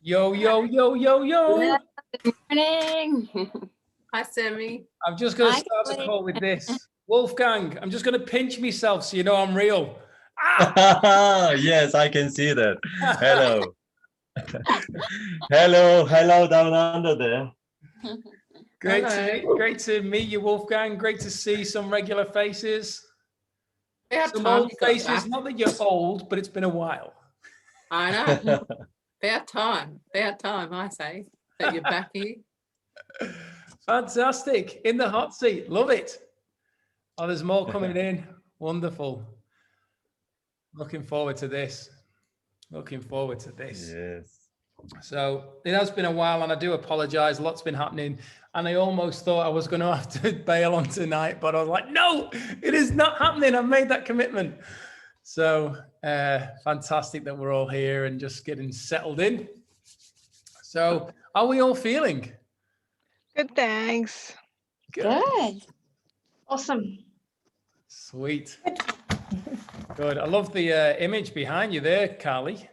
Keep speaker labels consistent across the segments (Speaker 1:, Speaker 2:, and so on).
Speaker 1: Yo, yo, yo, yo, yo.
Speaker 2: Good morning.
Speaker 3: Hi, Sammy.
Speaker 1: I'm just going to start the call with this. Wolfgang, I'm just going to pinch myself so you know I'm real.
Speaker 4: Ah! Yes, I can see that. Hello. hello down under there.
Speaker 1: Great to meet you, Wolfgang. Great to see some regular faces. Some old faces. Not that you're old, but it's been a while.
Speaker 3: I know. About time, I say, that you're back here.
Speaker 1: Fantastic. In the hot seat. Love it. Oh, there's more coming in. Wonderful. Looking forward to this.
Speaker 4: Yes.
Speaker 1: So it has been a while, and I do apologize. Lots been happening, and I almost thought I was going to have to bail on tonight, but I was like, no, it is not happening. I've made that commitment. So fantastic that we're all here and just getting settled in. So how are we all feeling?
Speaker 5: Good, thanks.
Speaker 2: Good.
Speaker 6: Awesome.
Speaker 1: Sweet. Good. I love the image behind you there, Carly.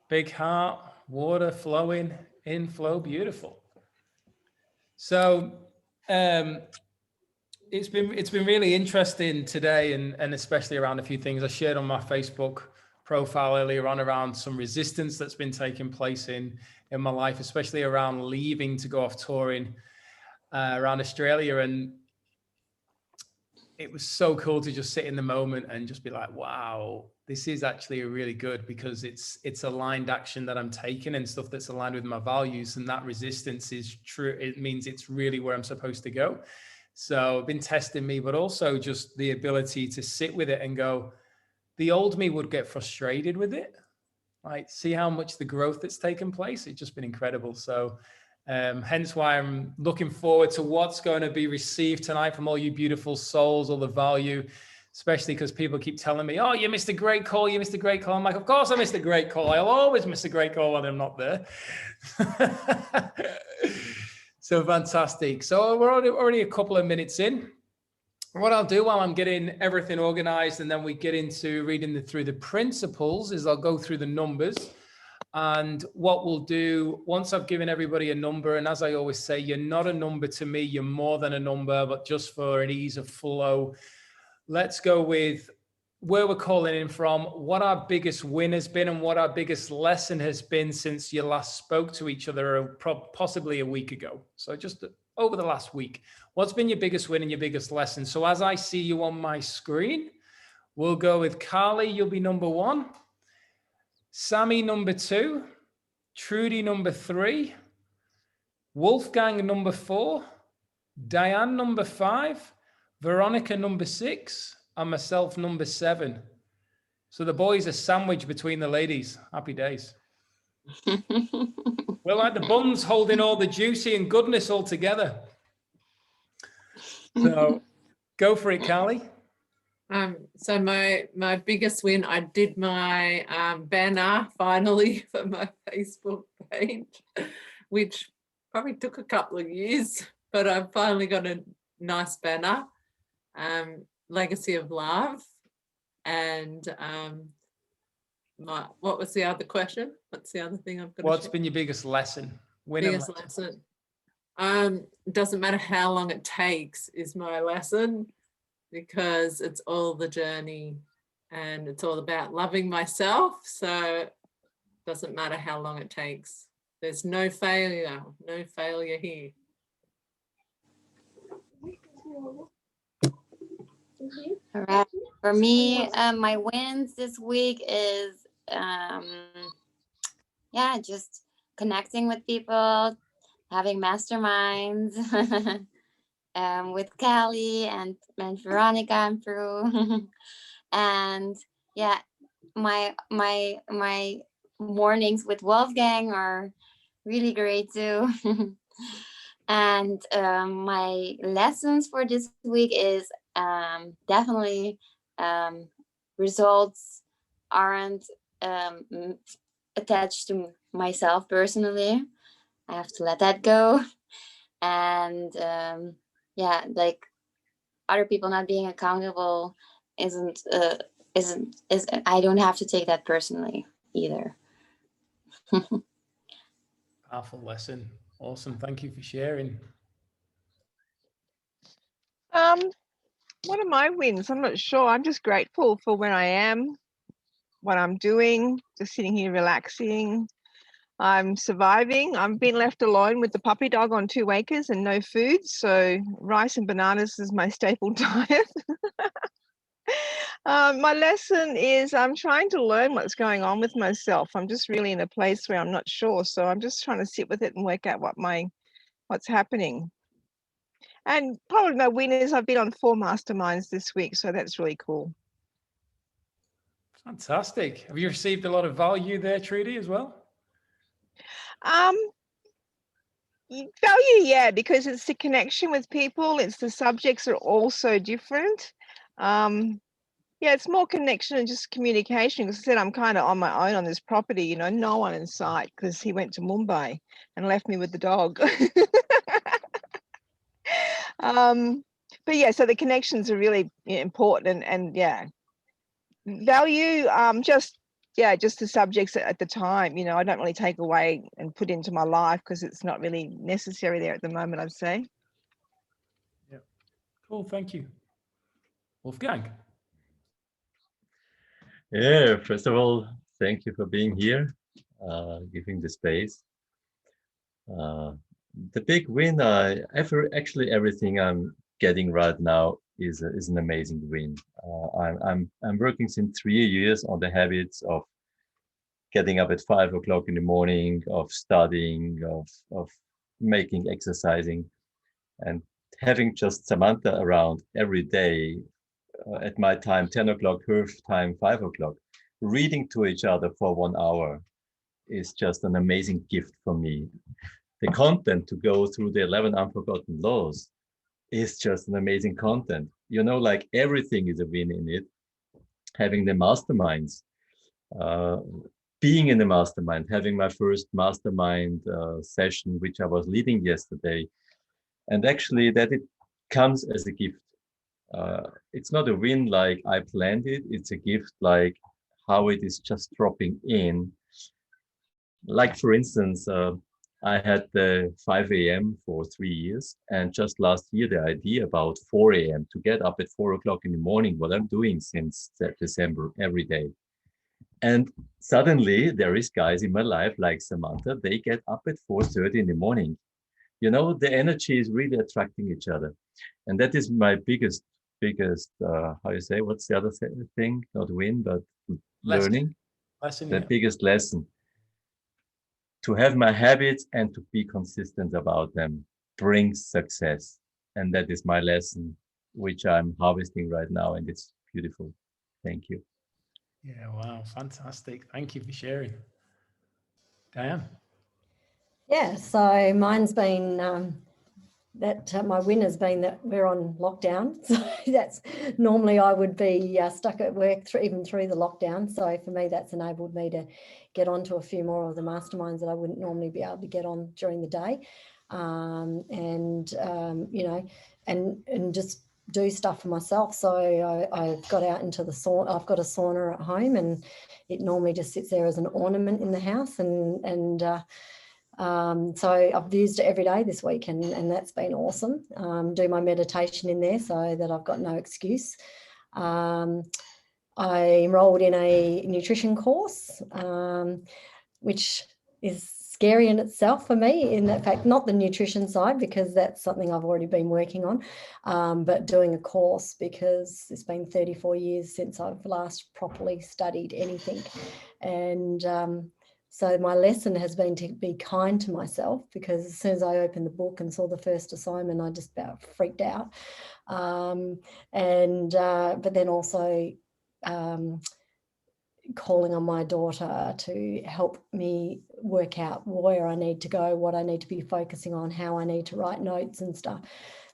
Speaker 1: Big heart, water flowing, inflow, beautiful. So it's been really interesting today, and especially around a few things I shared on my Facebook profile earlier on around some resistance that's been taking place in my life, especially around leaving to go off touring around Australia. And it was so cool to just sit in the moment and just be like, wow, this is actually really good, because it's aligned action that I'm taking and stuff that's aligned with my values. And that resistance is true. It means it's really where I'm supposed to go. So it's been testing me, but also just the ability to sit with it and go, the old me would get frustrated with it. Like, see how much the growth that's taken place. It's just been incredible. So hence why I'm looking forward to what's going to be received tonight from all you beautiful souls, all the value, especially because people keep telling me, oh, you missed a great call. You missed a great call. I'm like, of course I missed a great call. I'll always miss a great call when I'm not there. So fantastic. So we're already a couple of minutes in. What I'll do while I'm getting everything organized and then we get into reading through the principles is I'll go through the numbers. And what we'll do, once I've given everybody a number, and as I always say, you're not a number to me, you're more than a number, but just for an ease of flow, let's go with where we're calling in from, what our biggest win has been and what our biggest lesson has been since you last spoke to each other possibly a week ago. So just over the last week, what's been your biggest win and your biggest lesson? So as I see you on my screen, we'll go with Carly, you'll be number 1. Sammy, number 2. Trudy, number 3. Wolfgang, number 4. Diane, number 5. Veronica, number 6. And myself, number 7. So the boys are sandwiched between the ladies. Happy days. We're like the buns holding all the juicy and goodness all together. So go for it, Carly.
Speaker 3: So my biggest win, I did my banner finally for my Facebook page, which probably took a couple of years, but I finally got a nice banner, Legacy of Love. And what was the other question? What's the other thing I've got?
Speaker 1: What's been your biggest lesson?
Speaker 3: Biggest lesson. Doesn't matter how long it takes is my lesson, because it's all the journey and it's all about loving myself. So it doesn't matter how long it takes. There's no failure here.
Speaker 2: All right. For me, my wins this week is, just connecting with people, having masterminds with Callie and Veronica and Prue. And yeah, my mornings with Wolfgang are really great too. And my lessons for this week is definitely results aren't attached to myself personally. I have to let that go. And like other people not being accountable isn't I don't have to take that personally either.
Speaker 1: Powerful lesson. Awesome. Thank you for sharing.
Speaker 5: What are my wins? I'm not sure. I'm just grateful for where I am, what I'm doing, just sitting here relaxing. I'm surviving. I'm being left alone with the puppy dog on 2 acres and no food. So rice and bananas is my staple diet. My lesson is I'm trying to learn what's going on with myself. I'm just really in a place where I'm not sure. So I'm just trying to sit with it and work out what's happening. And probably my win is I've been on 4 masterminds this week. So that's really cool.
Speaker 1: Fantastic. Have you received a lot of value there, Trudy, as well?
Speaker 5: Value, yeah, because it's the connection with people. It's the subjects are all so different. Yeah, it's more connection and just communication. Because I said I'm kind of on my own on this property, you know, no one in sight because he went to Mumbai and left me with the dog. But yeah, so the connections are really important and yeah, value. Just the subjects at the time. You know, I don't really take away and put into my life because it's not really necessary there at the moment, I'd say.
Speaker 1: Yeah. Cool. Thank you. Wolfgang.
Speaker 4: Yeah, first of all, thank you for being here, giving the space. The big win, actually everything I'm getting right now is an amazing win. I'm working since 3 years on the habits of getting up at 5 o'clock in the morning, of studying, of making exercising, and having just Samantha around every day at my time, 10 o'clock, her time, 5 o'clock, reading to each other for 1 hour is just an amazing gift for me. The content to go through the 11 unforgotten laws is just an amazing content. You know, like everything is a win in it. Having the masterminds, being in the mastermind, having my first mastermind session, which I was leading yesterday, and actually that it comes as a gift. It's not a win like I planned it. It's a gift like how it is just dropping in. Like for instance, I had the 5 a.m. for 3 years, and just last year the idea about 4 a.m. to get up at 4 o'clock in the morning, what I'm doing since December every day. And suddenly there is guys in my life like Samantha, they get up at 4:30 in the morning. You know, the energy is really attracting each other. And that is my biggest, how you say, what's the other thing? Not win, but learning.
Speaker 1: Lesson,
Speaker 4: The
Speaker 1: yeah.
Speaker 4: biggest lesson. To have my habits and to be consistent about them brings success. And that is my lesson, which I'm harvesting right now. And it's beautiful. Thank you.
Speaker 1: Yeah, wow, fantastic. Thank you for sharing. Diane?
Speaker 6: Yeah, so mine's been my win has been that we're on lockdown. So that's normally I would be stuck at work even through the lockdown. So for me, that's enabled me to get onto a few more of the masterminds that I wouldn't normally be able to get on during the day. You know, and just do stuff for myself. So I got out into the sauna. I've got a sauna at home, and it normally just sits there as an ornament in the house. So I've used it every day this week, and that's been awesome. Do my meditation in there so that I've got no excuse. I enrolled in a nutrition course, which is scary in itself for me, in that fact, not the nutrition side, because that's something I've already been working on, but doing a course, because it's been 34 years since I've last properly studied anything. And so my lesson has been to be kind to myself, because as soon as I opened the book and saw the first assignment, I just about freaked out. But then also calling on my daughter to help me work out where I need to go, what I need to be focusing on, how I need to write notes and stuff.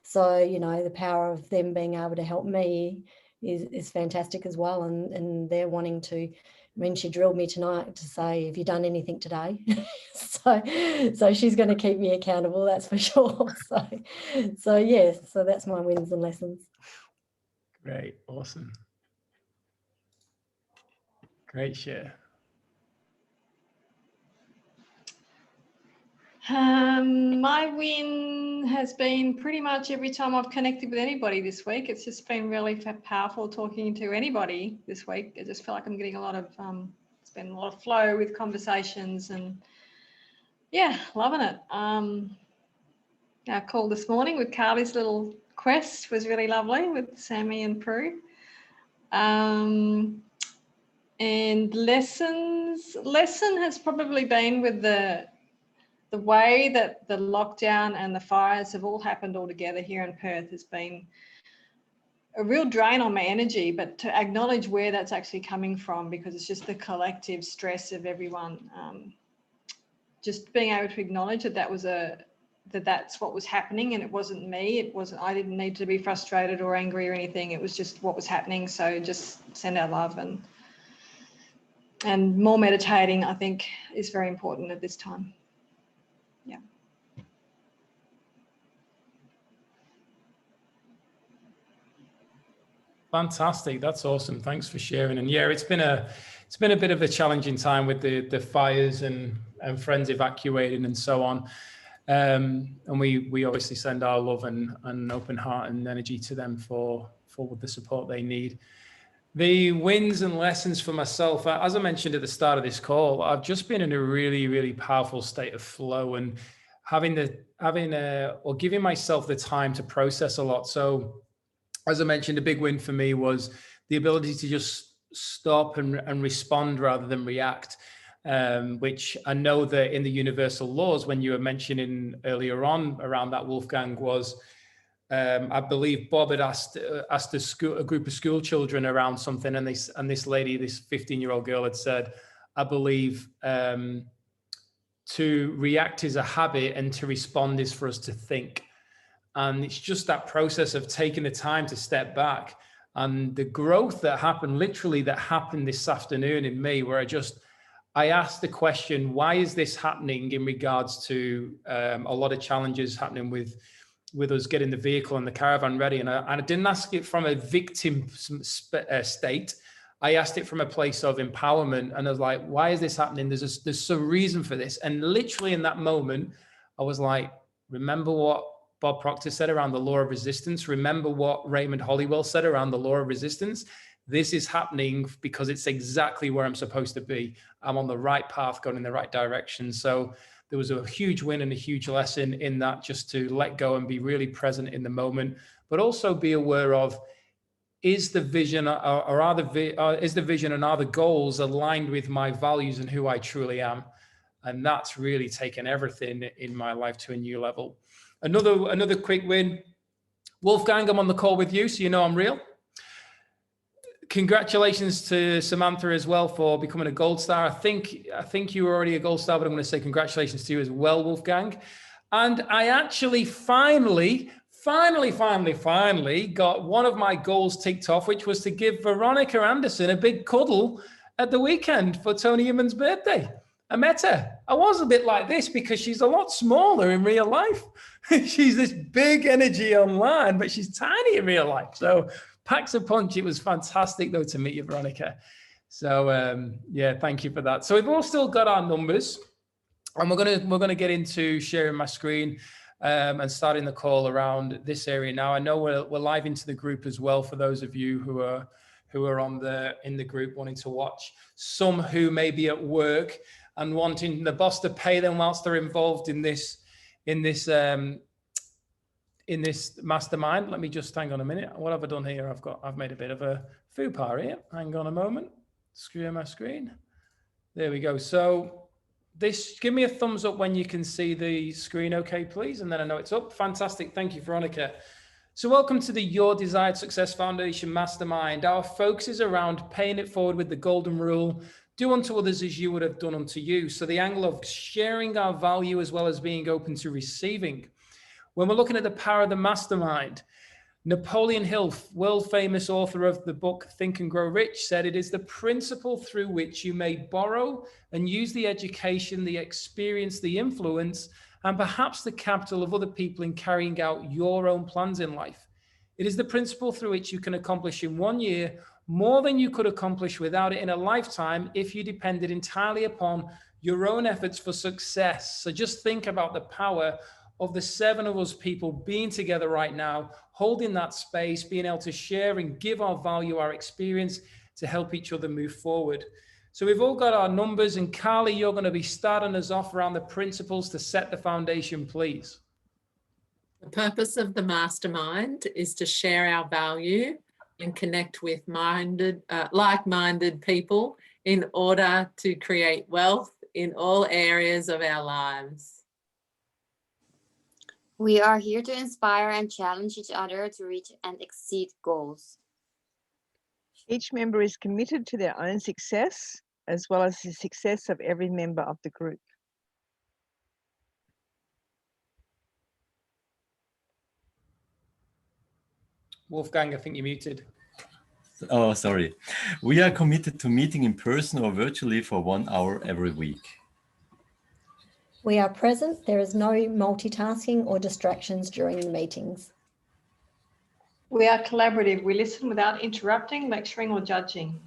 Speaker 6: So, you know, the power of them being able to help me is fantastic as well. And they're wanting to, I mean, she drilled me tonight to say, have you done anything today? so she's going to keep me accountable, that's for sure. So yes, so that's my wins and lessons.
Speaker 1: Great, awesome. Great share.
Speaker 7: My win has been pretty much every time I've connected with anybody this week. It's just been really powerful talking to anybody this week. I just feel like I'm getting a lot of, it's been a lot of flow with conversations, and yeah, loving it. Our call this morning with Carly's little quest was really lovely with Sammy and Prue. And lesson has probably been with the way that the lockdown and the fires have all happened all together here in Perth has been a real drain on my energy, but to acknowledge where that's actually coming from, because it's just the collective stress of everyone. Just being able to acknowledge that that's what was happening, and it wasn't me. I didn't need to be frustrated or angry or anything. It was just what was happening. So just send our love, and more meditating, I think, is very important at this time. Yeah.
Speaker 1: Fantastic. That's awesome. Thanks for sharing. And yeah, it's been a bit of a challenging time with the fires and friends evacuating and so on. And we obviously send our love and open heart and energy to them for the support they need. The wins and lessons for myself, as I mentioned at the start of this call, I've just been in a really, really powerful state of flow and giving myself the time to process a lot. So as I mentioned, a big win for me was the ability to just stop and respond rather than react, which I know that in the universal laws, when you were mentioning earlier on around that, Wolfgang, was I believe Bob had asked a group of school children around something, and this lady, this 15-year-old girl, had said, I believe to react is a habit and to respond is for us to think. And it's just that process of taking the time to step back, and the growth that happened this afternoon in me, where I asked the question, why is this happening in regards to a lot of challenges happening with us getting the vehicle and the caravan ready. And I didn't ask it from a victim state. I asked it from a place of empowerment. And I was like, why is this happening? There's some reason for this. And literally in that moment, I was like, remember what Bob Proctor said around the law of resistance. Remember what Raymond Hollywell said around the law of resistance. This is happening because it's exactly where I'm supposed to be. I'm on the right path, going in the right direction. So there was a huge win and a huge lesson in that, just to let go and be really present in the moment, but also be aware of, is the vision and are the goals aligned with my values and who I truly am? And that's really taken everything in my life to a new level. Another quick win. Wolfgang, I'm on the call with you, so you know I'm real. Congratulations to Samantha as well for becoming a gold star. I think you were already a gold star, but I'm going to say congratulations to you as well, Wolfgang. And I actually finally got one of my goals ticked off, which was to give Veronica Anderson a big cuddle at the weekend for Tony Immon's birthday. I met her. I was a bit like this because she's a lot smaller in real life. She's this big energy online, but she's tiny in real life. So packs a punch. It was fantastic though to meet you, Veronica. So yeah, thank you for that. So we've all still got our numbers, and we're gonna get into sharing my screen and starting the call around this area now. I know we're live into the group as well for those of you who are in the group wanting to watch. Some who may be at work and wanting the boss to pay them whilst they're involved in this mastermind. Let me just hang on a minute. What have I done here? I've made a bit of a faux pas here. Hang on a moment. Share my screen. There we go. So give me a thumbs up when you can see the screen, okay, please. And then I know it's up. Fantastic. Thank you, Veronica. So welcome to the Your Desired Success Foundation Mastermind. Our focus is around paying it forward with the golden rule. Do unto others as you would have done unto you. So the angle of sharing our value as well as being open to receiving. When we're looking at the power of the mastermind, Napoleon Hill, world famous author of the book Think and Grow Rich, said it is the principle through which you may borrow and use the education, the experience, the influence, and perhaps the capital of other people in carrying out your own plans in life. It is the principle through which you can accomplish in 1 year more than you could accomplish without it in a lifetime if you depended entirely upon your own efforts for success. So just think about the power of the 7 of us people being together right now, holding that space, being able to share and give our value, our experience to help each other move forward. So we've all got our numbers, and Carly, you're going to be starting us off around the principles to set the foundation, please.
Speaker 3: The purpose of the mastermind is to share our value and connect with like-minded people in order to create wealth in all areas of our lives.
Speaker 2: We are here to inspire and challenge each other to reach and exceed goals.
Speaker 5: Each member is committed to their own success, as well as the success of every member of the group.
Speaker 1: Wolfgang, I think you're muted.
Speaker 4: Oh, sorry. We are committed to meeting in person or virtually for 1 hour every week.
Speaker 6: We are present. There is no multitasking or distractions during the meetings.
Speaker 7: We are collaborative. We listen without interrupting, lecturing, or judging.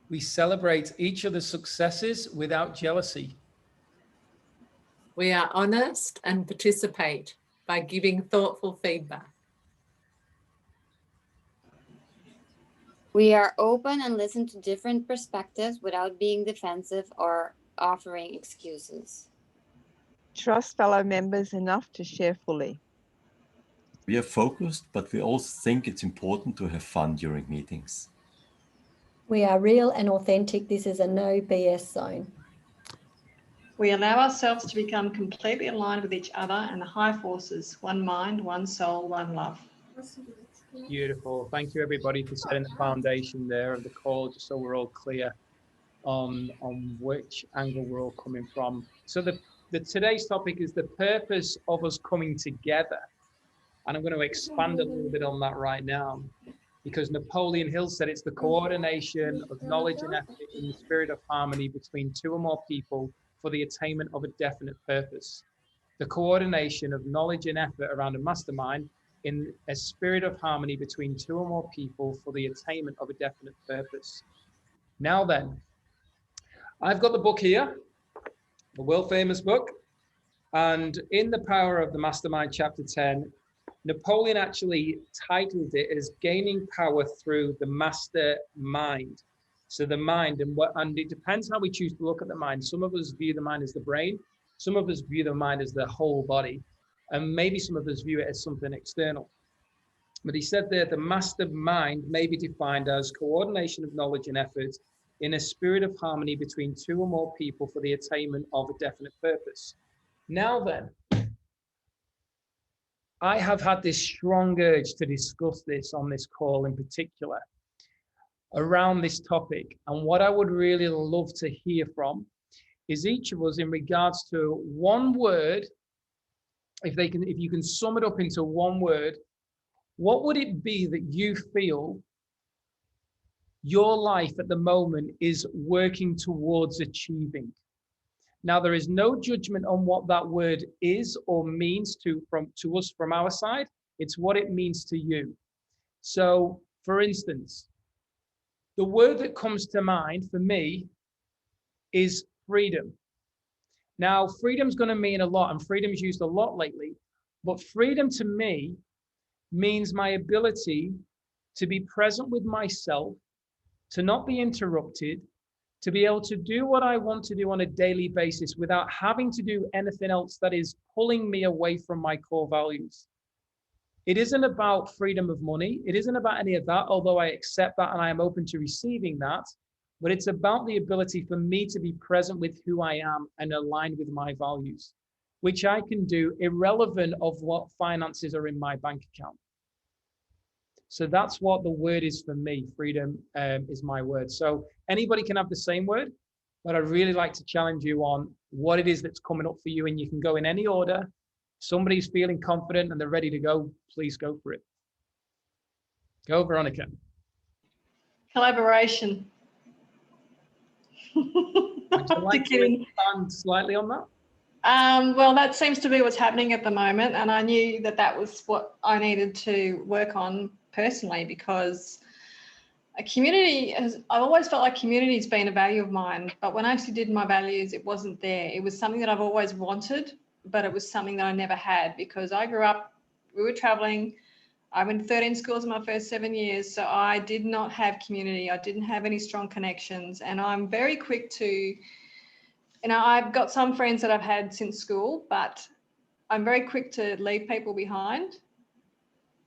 Speaker 1: We celebrate each other's successes without jealousy.
Speaker 3: We are honest and participate by giving thoughtful feedback.
Speaker 2: We are open and listen to different perspectives without being defensive or offering excuses.
Speaker 5: Trust fellow members enough to share fully.
Speaker 4: We are focused, but we also think it's important to have fun during meetings.
Speaker 6: We are real and authentic. This is a no BS zone.
Speaker 7: We allow ourselves to become completely aligned with each other and the high forces, one mind, one soul, one love.
Speaker 1: Beautiful. Thank you, everybody, for setting the foundation there of the call, just so we're all clear on which angle we're all coming from. So today's topic is the purpose of us coming together. And I'm going to expand a little bit on that right now, because Napoleon Hill said it's the coordination of knowledge and effort in the spirit of harmony between 2 or more people for the attainment of a definite purpose. The coordination of knowledge and effort around a mastermind in a spirit of harmony between 2 or more people for the attainment of a definite purpose. Now then, I've got the book here, a world famous book, and in The Power of the Mastermind, chapter 10, Napoleon actually titled it as Gaining Power Through the Mastermind. So the mind, and it depends how we choose to look at the mind. Some of us view the mind as the brain, some of us view the mind as the whole body, and maybe some of us view it as something external. But he said there, the mastermind may be defined as coordination of knowledge and effort in a spirit of harmony between 2 or more people for the attainment of a definite purpose. Now then, I have had this strong urge to discuss this on this call in particular, around this topic. And what I would really love to hear from is each of us in regards to one word. If you can sum it up into one word, what would it be that you feel your life at the moment is working towards achieving? Now, there is no judgment on what that word is or means to us from our side. It's what it means to you. So, for instance, the word that comes to mind for me is freedom. Now, freedom's going to mean a lot, and freedom's used a lot lately, but freedom to me means my ability to be present with myself, to not be interrupted, to be able to do what I want to do on a daily basis without having to do anything else that is pulling me away from my core values. It isn't about freedom of money. It isn't about any of that, although I accept that and I am open to receiving that. But it's about the ability for me to be present with who I am and aligned with my values, which I can do irrelevant of what finances are in my bank account. So that's what the word is for me. Freedom is my word. So anybody can have the same word, but I'd really like to challenge you on what it is that's coming up for you, and you can go in any order. If somebody's feeling confident and they're ready to go, please go for it. Go, Veronica.
Speaker 7: Collaboration.
Speaker 1: Would you like to expand slightly on that?
Speaker 7: Well, that seems to be what's happening at the moment, and I knew that was what I needed to work on personally, because a community I've always felt like community's been a value of mine, but when I actually did my values, it wasn't there. It was something that I've always wanted, but it was something that I never had because I grew up, we were traveling. I went to 13 schools in my first 7 years. So I did not have community. I didn't have any strong connections. And I'm very quick to, I've got some friends that I've had since school, but I'm very quick to leave people behind.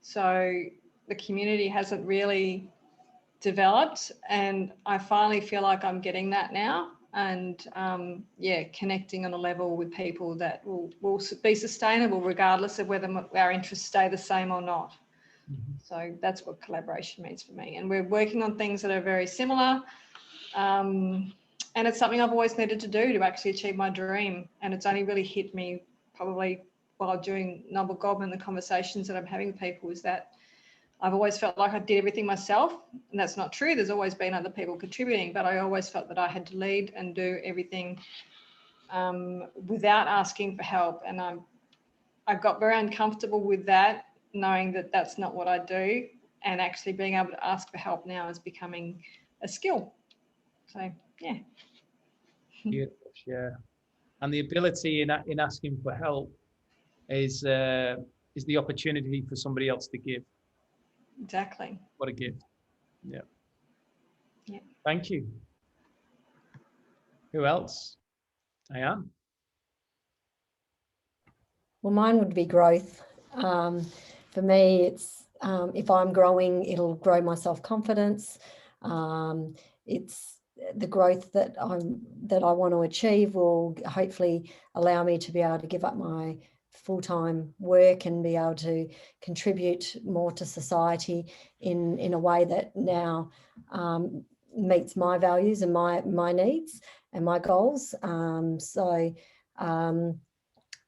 Speaker 7: So the community hasn't really developed, and I finally feel like I'm getting that now. And connecting on a level with people that will be sustainable regardless of whether our interests stay the same or not. Mm-hmm. So that's what collaboration means for me. And we're working on things that are very similar. And it's something I've always needed to do to actually achieve my dream. And it's only really hit me probably while doing Noble Goldman, the conversations that I'm having with people is that I've always felt like I did everything myself, and that's not true. There's always been other people contributing, but I always felt that I had to lead and do everything without asking for help. And I got very uncomfortable with that, knowing that that's not what I do, and actually being able to ask for help now is becoming a skill. So, yeah.
Speaker 1: Beautiful, yeah. And the ability in asking for help is the opportunity for somebody else to give.
Speaker 7: Exactly.
Speaker 1: What a gift. Yeah.
Speaker 7: Yeah.
Speaker 1: Thank you. Who else? Diane?
Speaker 6: Well, mine would be growth. For me, it's if I'm growing, it'll grow my self-confidence. It's the growth that I want to achieve will hopefully allow me to be able to give up my full-time work and be able to contribute more to society in a way that now meets my values and my needs and my goals. So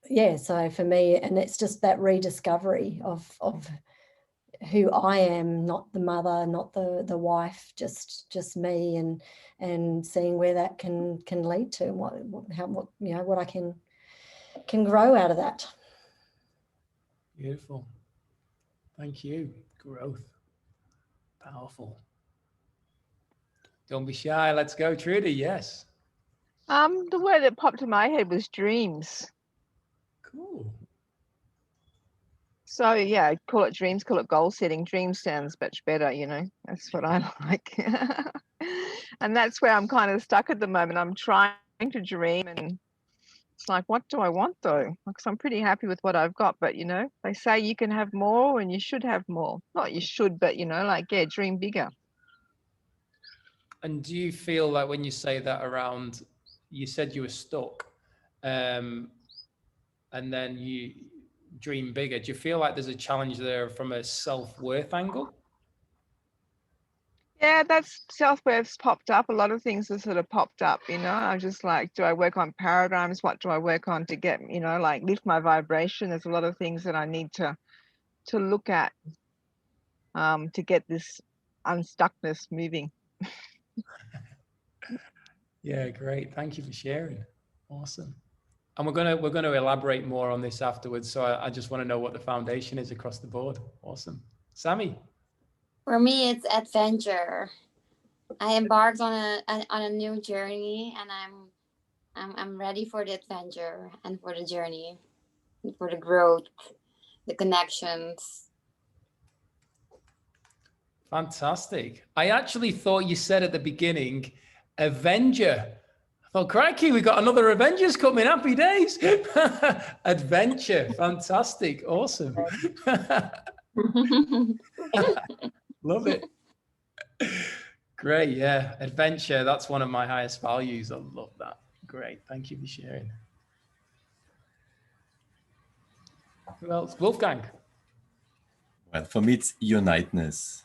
Speaker 6: for me, and it's just that rediscovery of who I am, not the mother, not the wife, just me, and seeing where that can lead to, and what I can grow out of that.
Speaker 1: Beautiful. Thank you. Growth. Powerful. Don't be shy. Let's go, Trudy. Yes.
Speaker 5: The word that popped in my head was dreams.
Speaker 1: Cool.
Speaker 5: So yeah, call it dreams, call it goal setting. Dreams sounds much better, that's what I like. And that's where I'm kind of stuck at the moment. I'm trying to dream, and it's like, what do I want though? Because I'm pretty happy with what I've got, but they say you can have more and you should have more. Not you should, but dream bigger.
Speaker 1: And do you feel like when you say that around, you said you were stuck, and then you dream bigger, do you feel like there's a challenge there from a self-worth angle?
Speaker 5: Yeah, that's self-worth's popped up. A lot of things have sort of popped up, I'm just like, do I work on paradigms? What do I work on to get, lift my vibration? There's a lot of things that I need to look at to get this unstuckness moving.
Speaker 1: Yeah, great. Thank you for sharing. Awesome. And we're gonna elaborate more on this afterwards. So I just want to know what the foundation is across the board. Awesome. Sammy?
Speaker 2: For me, it's adventure. I embarked on a new journey, and I'm ready for the adventure and for the journey, for the growth, the connections.
Speaker 1: Fantastic. I actually thought you said at the beginning, Avenger. I thought, crikey, we got another Avengers coming. Happy days. Adventure. Fantastic. Awesome. Love it. Great. Yeah. Adventure. That's one of my highest values. I love that. Great. Thank you for sharing. Who else? Wolfgang.
Speaker 4: Well, for me, it's uniteness.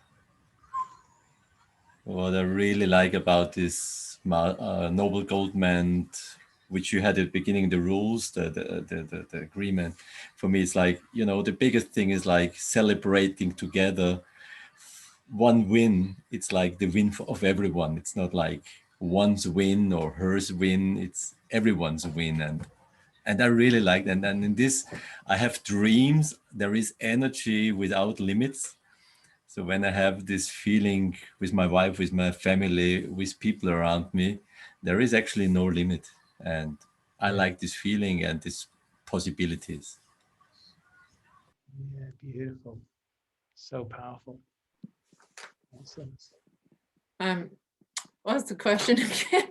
Speaker 4: What I really like about this Noble Goldman, which you had at the beginning, the rules, the agreement. For me, it's like, the biggest thing is like celebrating together. One win, it's like the win of everyone. It's not like one's win or hers win. It's everyone's win, and I really like that. And in this, I have dreams. There is energy without limits. So when I have this feeling with my wife, with my family, with people around me, there is actually no limit. And I like this feeling and these possibilities.
Speaker 1: Yeah, beautiful. So powerful. Awesome.
Speaker 3: What's the question again?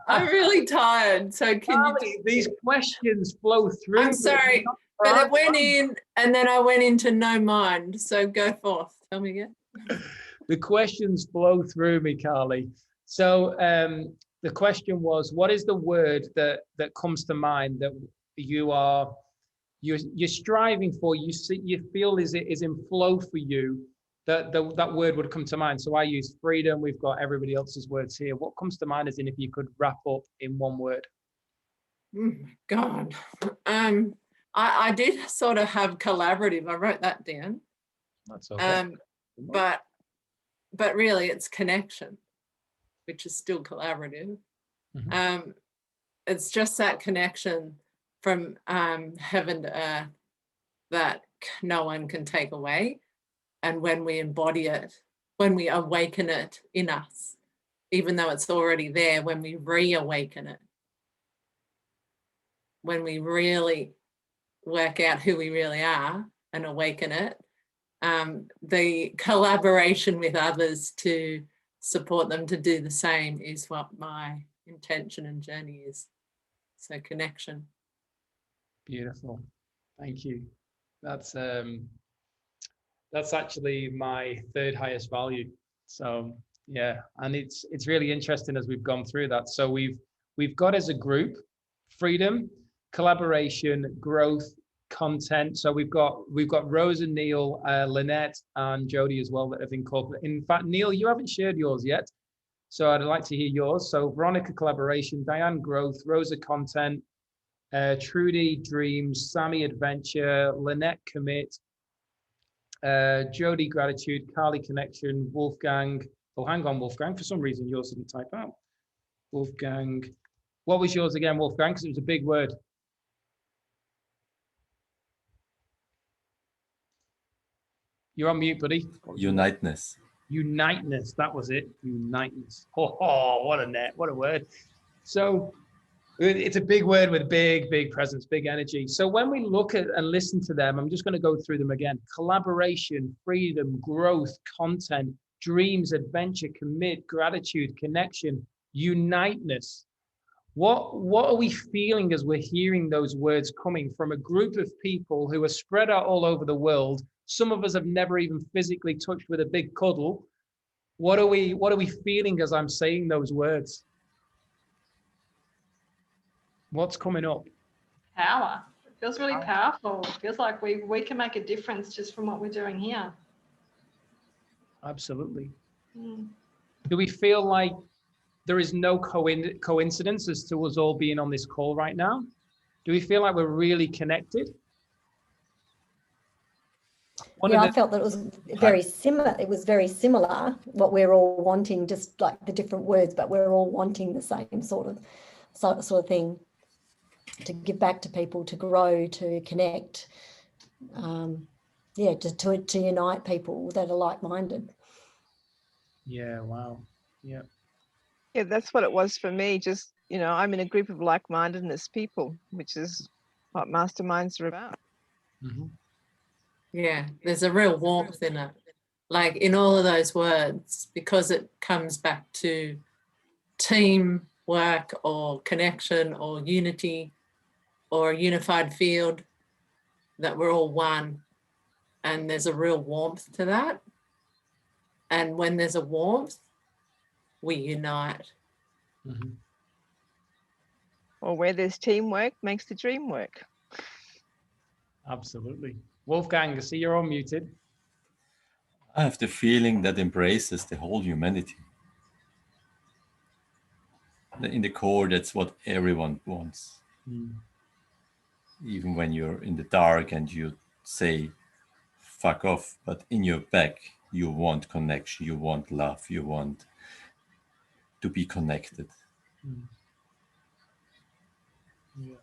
Speaker 3: I'm really tired. So can you
Speaker 1: Charlie, these questions flow through.
Speaker 3: I'm sorry, but it went in and then I went into no mind. So go forth. Tell me again.
Speaker 1: The questions flow through me, Carly. So the question was, what is the word that comes to mind that you're striving for, you feel is in flow for you, that word would come to mind? So I use freedom. We've got everybody else's words here. What comes to mind is in if you could wrap up in one word?
Speaker 3: Oh my God. I did sort of have collaborative. I wrote that down.
Speaker 1: That's okay.
Speaker 3: But really it's connection, which is still collaborative.
Speaker 1: Mm-hmm.
Speaker 3: It's just that connection from heaven to earth that no one can take away. And when we embody it, when we awaken it in us, even though it's already there, when we reawaken it, when we really work out who we really are and awaken it, the collaboration with others to support them to do the same is what my intention and journey is. So connection.
Speaker 1: Beautiful. Thank you. That's actually my third highest value. So yeah, and it's really interesting as we've gone through that. So we've got as a group freedom, collaboration, growth, content. So we've got Rose and Neil, Lynette and Jody as well that have incorporated. In fact, Neil, you haven't shared yours yet, so I'd like to hear yours. So Veronica, collaboration, Diane, growth, Rosa, content, Trudy, dreams, Sammy, adventure, Lynette, commit, Jody, gratitude, Carly, connection, Wolfgang. Oh, hang on, Wolfgang. For some reason, yours didn't type out. Wolfgang. What was yours again, Wolfgang? Because it was a big word. You're on mute, buddy.
Speaker 4: Uniteness.
Speaker 1: Uniteness. That was it. Uniteness. Oh, what a word. So it's a big word with big presence, big energy. So when we look at and listen to them, I'm just going to go through them again. Collaboration, freedom, growth, content, dreams, adventure, commit, gratitude, connection, uniteness. What are we feeling as we're hearing those words coming from a group of people who are spread out all over the world? Some of us have never even physically touched with a big cuddle. What are we feeling as I'm saying those words? What's coming up?
Speaker 7: Power. It feels really powerful. It feels like we can make a difference just from what we're doing here.
Speaker 1: Absolutely.
Speaker 7: Mm.
Speaker 1: Do we feel like there is no coincidence as to us all being on this call right now? Do we feel like we're really connected?
Speaker 6: I felt that it was very similar. It was very similar what we're all wanting, just like the different words, but we're all wanting the same sort of thing, to give back to people, to grow, to connect, to unite people that are like-minded.
Speaker 1: Yeah, wow. Yeah.
Speaker 5: Yeah, that's what it was for me. Just, I'm in a group of like-mindedness people, which is what masterminds are about.
Speaker 1: Mm-hmm.
Speaker 3: Yeah, there's a real warmth in it, like in all of those words, because it comes back to teamwork or connection or unity or a unified field, that we're all one, and there's a real warmth to that. And when there's a warmth, we unite.
Speaker 1: Mm-hmm.
Speaker 5: Or where there's teamwork makes the dream work.
Speaker 1: Absolutely. Wolfgang, I see you're all muted.
Speaker 4: I have the feeling that embraces the whole humanity. In the core, that's what everyone wants.
Speaker 1: Mm.
Speaker 4: Even when you're in the dark and you say, fuck off, but in your back, you want connection, you want love, you want to be connected.
Speaker 1: Mm. Yeah.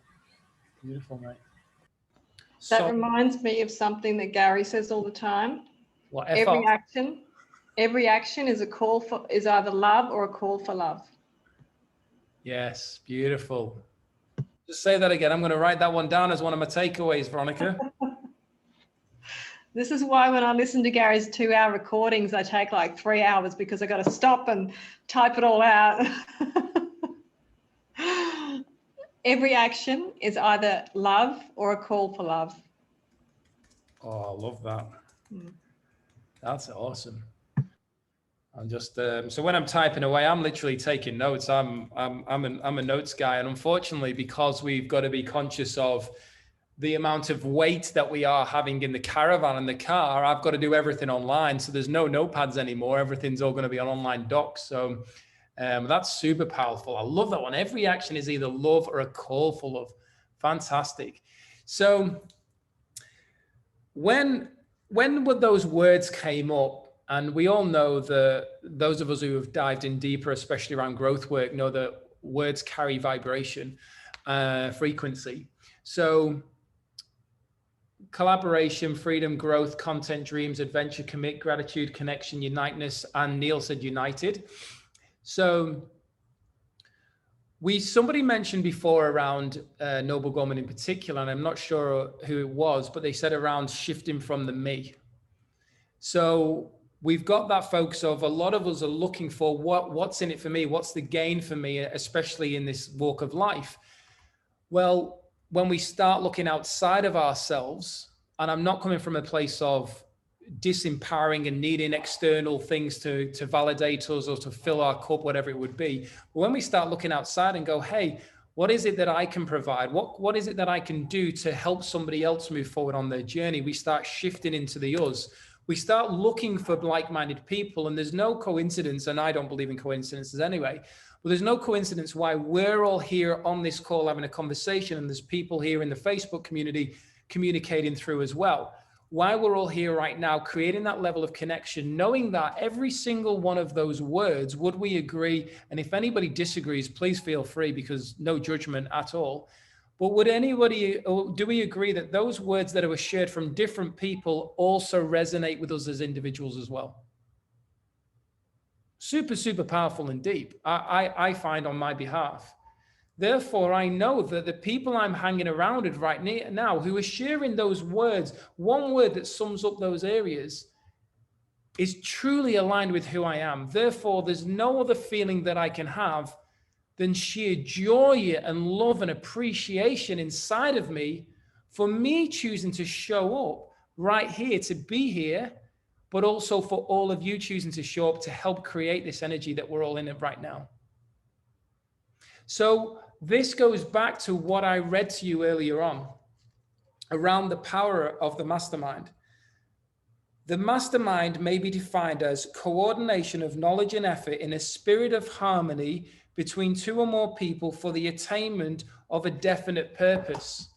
Speaker 1: Beautiful, mate.
Speaker 7: That reminds me of something that Gary says all the time.
Speaker 1: What
Speaker 7: Every
Speaker 1: F-R?
Speaker 7: action is either love or a call for love.
Speaker 1: Yes, beautiful. Just say that again. I'm going to write that one down as one of my takeaways, Veronica.
Speaker 7: This is why when I listen to Gary's 2-hour recordings, I take like 3 hours because I got to stop and type it all out. Every action is either love or a call for love.
Speaker 1: Oh, I love that. That's awesome. I'm just so when I'm typing away, I'm literally taking notes. I'm a notes guy, and unfortunately, because we've got to be conscious of the amount of weight that we are having in the caravan and the car, I've got to do everything online. So there's no notepads anymore. Everything's all going to be on online docs. So that's super powerful. I love that one. Every action is either love or a call for love. Fantastic. So when would those words came up, and we all know that those of us who have dived in deeper, especially around growth work, know that words carry vibration, frequency. So collaboration, freedom, growth, content, dreams, adventure, commit, gratitude, connection, uniteness, and Neil said united. So somebody mentioned before around Noble Gorman in particular, and I'm not sure who it was, but they said around shifting from the me. So we've got that focus of a lot of us are looking for what's in it for me, what's the gain for me, especially in this walk of life. Well, when we start looking outside of ourselves, and I'm not coming from a place of disempowering and needing external things to validate us or to fill our cup, whatever it would be. But when we start looking outside and go, hey, what is it that I can provide? What is it that I can do to help somebody else move forward on their journey? We start shifting into the us. We start looking for like-minded people, and there's no coincidence, and I don't believe in coincidences anyway, but there's no coincidence why we're all here on this call having a conversation, and there's people here in the Facebook community communicating through as well. Why we're all here right now, creating that level of connection, knowing that every single one of those words, would we agree? And if anybody disagrees, please feel free, because no judgment at all. But would anybody, or do we agree that those words that were shared from different people also resonate with us as individuals as well? Super, super powerful and deep, I find on my behalf. Therefore, I know that the people I'm hanging around with right now who are sharing those words, one word that sums up those areas, is truly aligned with who I am. Therefore, there's no other feeling that I can have than sheer joy and love and appreciation inside of me for me choosing to show up right here, to be here, but also for all of you choosing to show up to help create this energy that we're all in it right now. So this goes back to what I read to you earlier on around the power of the mastermind. The mastermind may be defined as coordination of knowledge and effort in a spirit of harmony between two or more people for the attainment of a definite purpose.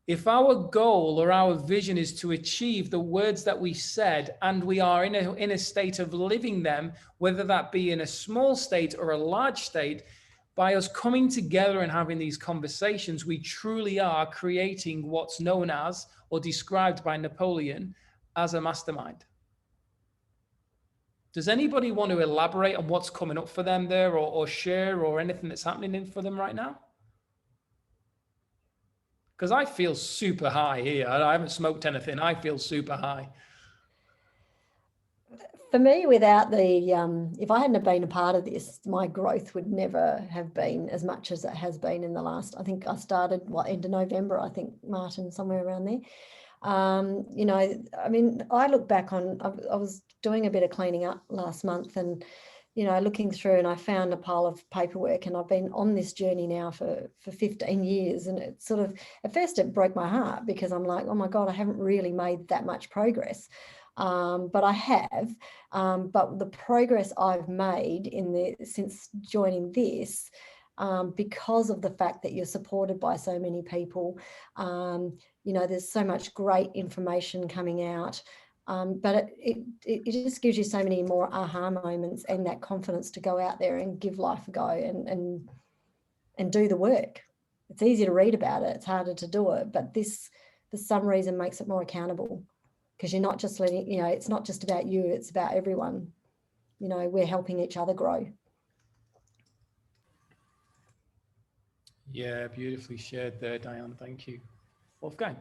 Speaker 1: If our goal or our vision is to achieve the words that we said, and we are in a state of living them, whether that be in a small state or a large state, by us coming together and having these conversations, we truly are creating what's known as, or described by Napoleon, as a mastermind. Does anybody want to elaborate on what's coming up for them there, or share, or anything that's happening for them right now? Because I feel super high here. I haven't smoked anything. I feel super high.
Speaker 6: For me, without the, if I hadn't have been a part of this, my growth would never have been as much as it has been in the last, I think I started, end of November, I think, Martin, somewhere around there. You know, I mean, I look back on, I was doing a bit of cleaning up last month, and, you know, looking through, and I found a pile of paperwork, and I've been on this journey now for 15 years. And it sort of, at first it broke my heart, because I'm like, oh my God, I haven't really made that much progress. But I have, but the progress I've made since joining this, because of the fact that you're supported by so many people, you know, there's so much great information coming out, but it just gives you so many more aha moments and that confidence to go out there and give life a go and do the work. It's easy to read about it, it's harder to do it, but this for some reason makes it more accountable, because you're not just letting, you know, it's not just about you, it's about everyone. You know, we're helping each other grow.
Speaker 1: Yeah, beautifully shared there, Diane. Thank you. Wolfgang.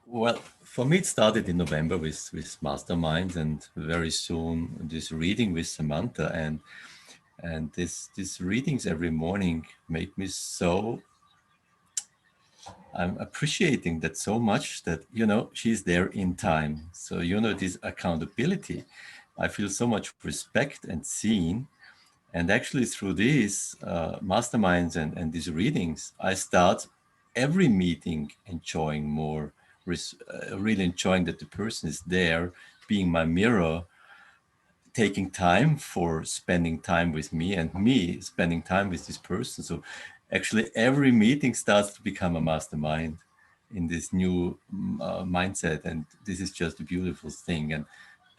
Speaker 4: Well, for me, it started in November with Mastermind, and very soon this reading with Samantha, and these readings every morning make me so. I'm appreciating that so much that, you know, she's there in time. So, you know, this accountability, I feel so much respect and seen. And actually through these masterminds and these readings, I start every meeting enjoying more, really enjoying that the person is there, being my mirror, taking time for spending time with me and me spending time with this person. So actually every meeting starts to become a mastermind in this new mindset. And this is just a beautiful thing.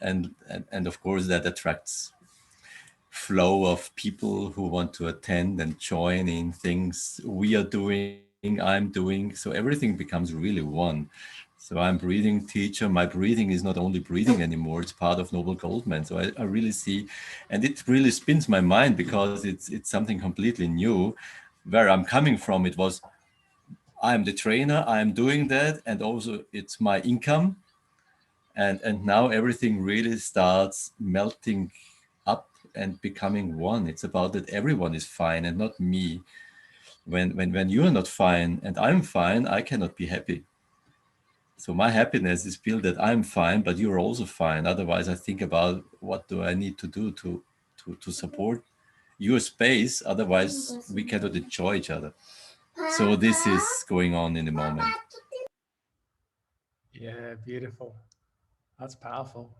Speaker 4: And of course that attracts flow of people who want to attend and join in things we are doing, I'm doing. So everything becomes really one. So I'm breathing teacher. My breathing is not only breathing anymore, it's part of Noble Goldman. So I really see, and it really spins my mind because it's something completely new. Where I'm coming from, it was, I'm the trainer, I'm doing that, and also it's my income. And now everything really starts melting up and becoming one. It's about that everyone is fine and not me. When you are not fine and I'm fine, I cannot be happy. So my happiness is built that I'm fine, but you're also fine. Otherwise, I think about what do I need to do to support your space. Otherwise, we cannot enjoy each other. So this is going on in the moment.
Speaker 1: Yeah, beautiful. That's powerful.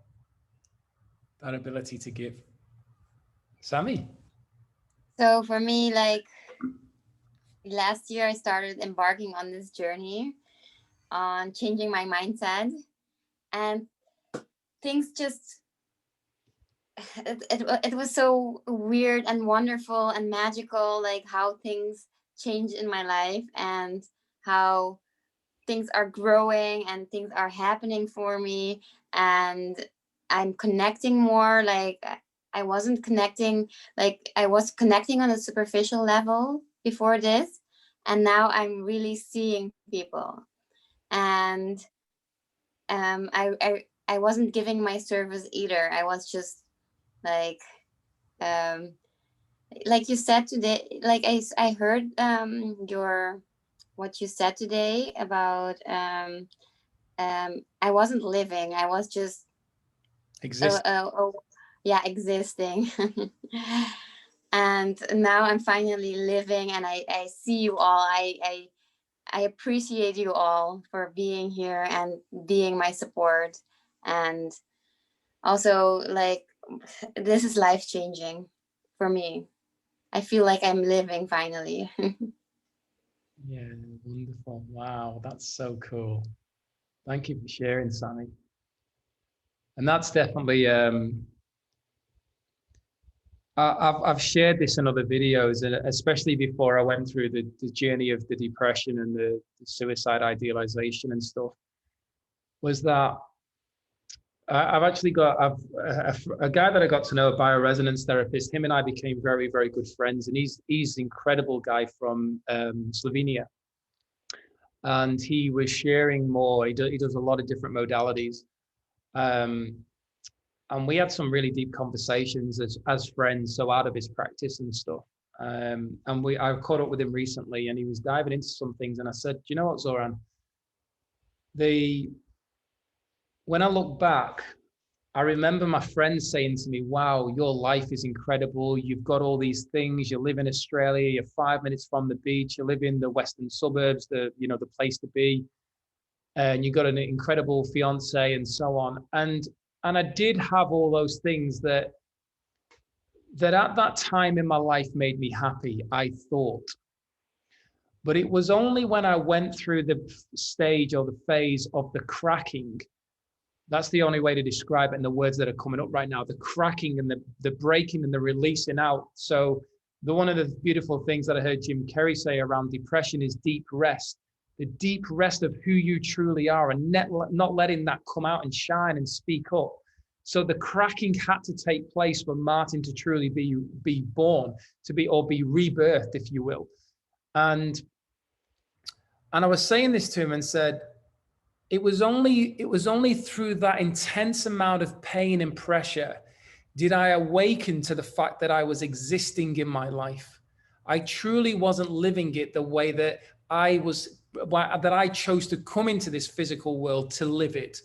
Speaker 1: That ability to give. Sammy.
Speaker 2: So for me, like last year, I started embarking on this journey on changing my mindset, and things just it was so weird and wonderful and magical, like how things change in my life and how things are growing and things are happening for me, and I'm connecting more. Like I wasn't connecting, like I was connecting on a superficial level before this, and now I'm really seeing people. And I wasn't giving my service either. I was just like you said today, like I heard your what you said today about I wasn't living, I was just
Speaker 1: Exist.
Speaker 2: yeah, existing. And now I'm finally living, and I see you all. I appreciate you all for being here and being my support. And also, like, this is life changing for me. I feel like I'm living finally.
Speaker 1: Yeah, wonderful. Wow, that's so cool. Thank you for sharing, Sammy. And that's definitely I've shared this in other videos, and especially before I went through the journey of the depression and the suicide idealization and stuff, was that I've actually got a guy that I got to know, a bioresonance therapist. Him and I became very, very good friends, and he's an incredible guy from Slovenia. And he was sharing more. He does a lot of different modalities. And we had some really deep conversations as friends, so out of his practice and stuff. And I caught up with him recently, and he was diving into some things. And I said, "Do you know what, Zoran? When I look back, I remember my friends saying to me, 'Wow, your life is incredible. You've got all these things. You live in Australia. You're 5 minutes from the beach. You live in the western suburbs, the place to be, and you got an incredible fiance and so on.'" And I did have all those things that at that time in my life made me happy, I thought. But it was only when I went through the stage or the phase of the cracking. That's the only way to describe it in the words that are coming up right now, the cracking and the breaking and the releasing out. So one of the beautiful things that I heard Jim Carrey say around depression is deep rest. the deep rest of who you truly are, and not letting that come out and shine and speak up. So the cracking had to take place for Martin to truly be born, or be rebirthed, if you will. And I was saying this to him and said, it was only through that intense amount of pain and pressure did I awaken to the fact that I was existing in my life. I truly wasn't living it the way that I chose to come into this physical world to live it.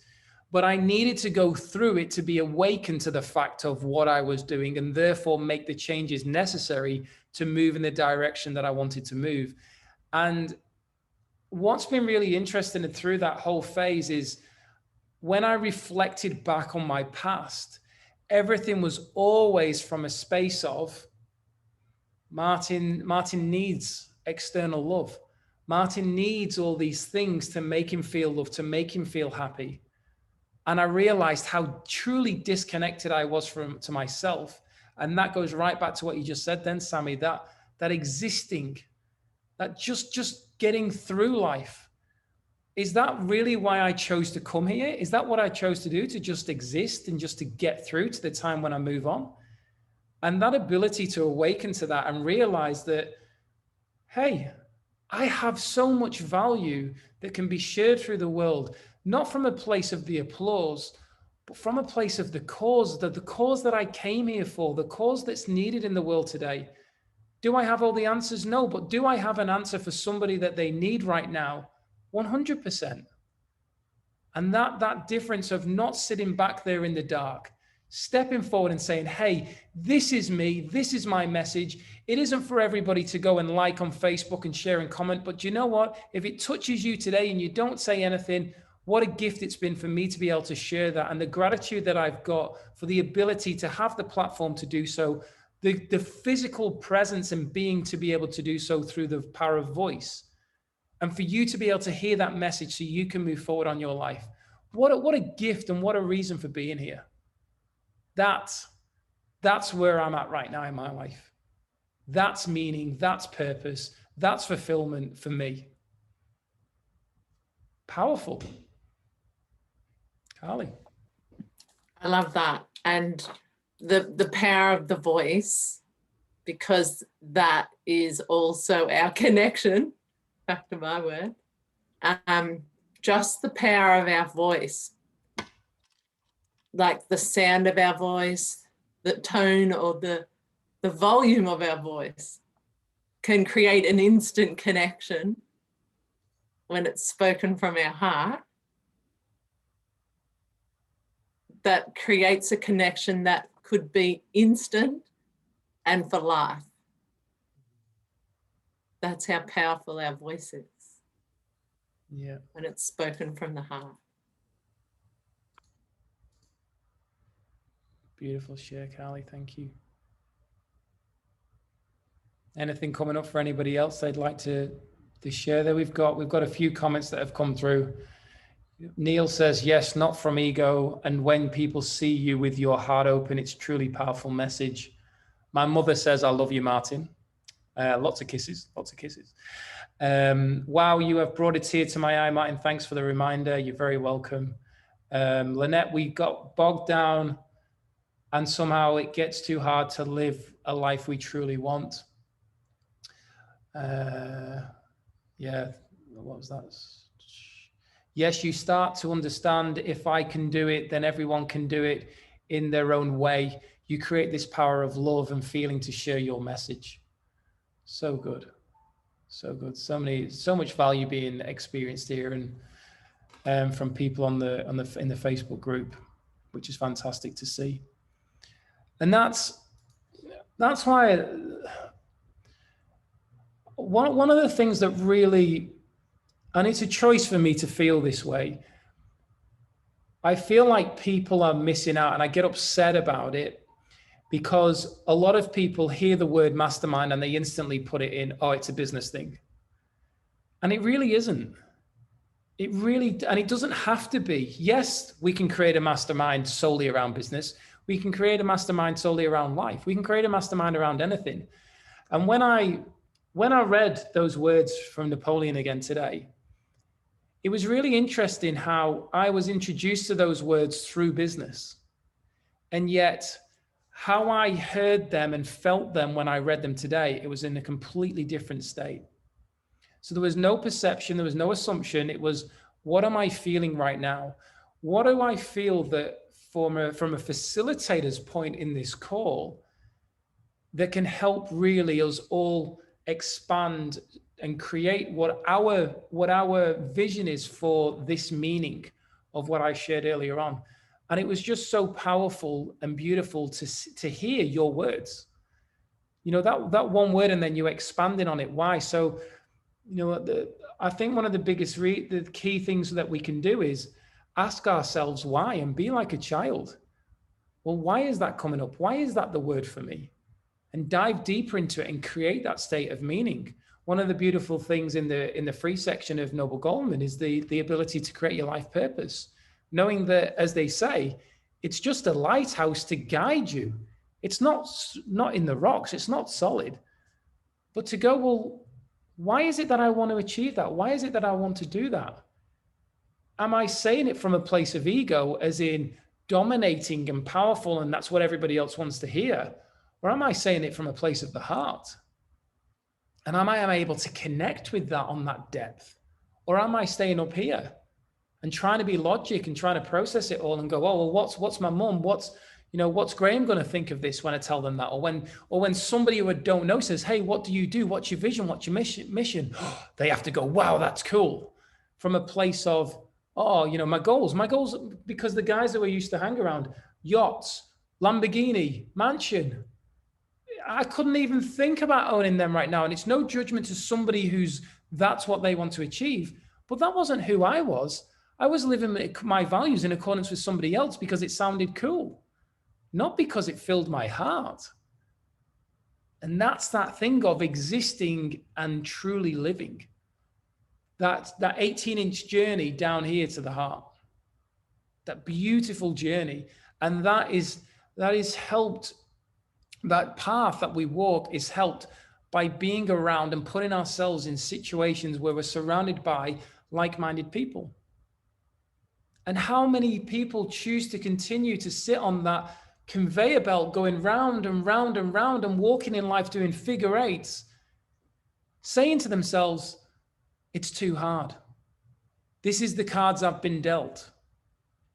Speaker 1: But I needed to go through it to be awakened to the fact of what I was doing, and therefore make the changes necessary to move in the direction that I wanted to move. And what's been really interesting through that whole phase is when I reflected back on my past, everything was always from a space of Martin needs external love. Martin needs all these things to make him feel loved, to make him feel happy. And I realized how truly disconnected I was to myself. And that goes right back to what you just said then, Sammy, that existing, that just getting through life. Is that really why I chose to come here? Is that what I chose to do, to just exist and just to get through to the time when I move on? And that ability to awaken to that and realize that, hey, I have so much value that can be shared through the world, not from a place of the applause, but from a place of the cause that I came here for, the cause that's needed in the world today. Do I have all the answers? No, but do I have an answer for somebody that they need right now? 100%. And that difference of not sitting back there in the dark, stepping forward and saying, hey, this is me, this is my message. It isn't for everybody to go and like on Facebook and share and comment, but you know what? If it touches you today and you don't say anything, what a gift it's been for me to be able to share that, and the gratitude that I've got for the ability to have the platform to do so, the physical presence and being to be able to do so through the power of voice. And for you to be able to hear that message so you can move forward on your life. What a gift and what a reason for being here. That's where I'm at right now in my life. That's meaning, that's purpose, that's fulfillment for me. Powerful. Carly.
Speaker 3: I love that. And the power of the voice, because that is also our connection, back to my word, just the power of our voice, like the sound of our voice, the tone or the volume of our voice can create an instant connection when it's spoken from our heart. That creates a connection that could be instant and for life. That's how powerful our voice is.
Speaker 1: Yeah.
Speaker 3: When it's spoken from the heart.
Speaker 1: Beautiful share, Carly. Thank you. Anything coming up for anybody else they'd like to share there? We've got a few comments that have come through. Neil says, yes, not from ego. And when people see you with your heart open, it's truly powerful message. My mother says, I love you, Martin. Lots of kisses, lots of kisses. Wow, you have brought a tear to my eye, Martin. Thanks for the reminder. You're very welcome. Lynette, we got bogged down and somehow it gets too hard to live a life we truly want. Yeah, what was that? Yes, you start to understand, if I can do it, then everyone can do it in their own way. You create this power of love and feeling to share your message. So good. So good. So much value being experienced here, and from people in the Facebook group, which is fantastic to see. And that's why one of the things that really, and it's a choice for me to feel this way, I feel like people are missing out, and I get upset about it because a lot of people hear the word mastermind and they instantly put it in, oh, it's a business thing. And it really isn't. And it doesn't have to be. Yes, we can create a mastermind solely around business. We can create a mastermind solely around life. We can create a mastermind around anything. And when I read those words from Napoleon again today, it was really interesting how I was introduced to those words through business. And yet how I heard them and felt them when I read them today, it was in a completely different state. So there was no perception, there was no assumption. It was, what am I feeling right now? What do I feel that from a facilitator's point in this call that can help really us all expand and create what our vision is for this meaning of what I shared earlier on. And it was just so powerful and beautiful to hear your words. You know, that one word, and then you expanding on it. Why? So, you know, I think one of the biggest, the key things that we can do is ask ourselves why, and be like a child. Well, why is that coming up? Why is that the word for me? And dive deeper into it and create that state of meaning. One of the beautiful things in the free section of Noble Goldman is the ability to create your life purpose, knowing that, as they say, it's just a lighthouse to guide you. It's not in the rocks, it's not solid. But to go, well, why is it that I want to achieve that? Why is it that I want to do that? Am I saying it from a place of ego, as in dominating and powerful, and that's what everybody else wants to hear? Or am I saying it from a place of the heart? And am I able to connect with that on that depth? Or am I staying up here and trying to be logic and trying to process it all and go, oh, well, what's my mum? What's Graham going to think of this when I tell them that? Or when somebody who I don't know says, hey, what do you do? What's your vision? What's your mission? They have to go, wow, that's cool. From a place of, oh, you know, my goals, because the guys that we used to hang around, yachts, Lamborghini, mansion, I couldn't even think about owning them right now. And it's no judgment to somebody that's what they want to achieve. But that wasn't who I was. I was living my values in accordance with somebody else because it sounded cool, not because it filled my heart. And that's that thing of existing and truly living. That 18-inch journey down here to the heart, that beautiful journey. And that is helped. That path that we walk is helped by being around and putting ourselves in situations where we're surrounded by like-minded people. And how many people choose to continue to sit on that conveyor belt going round and round and round and walking in life doing figure eights, saying to themselves, it's too hard. This is the cards I've been dealt.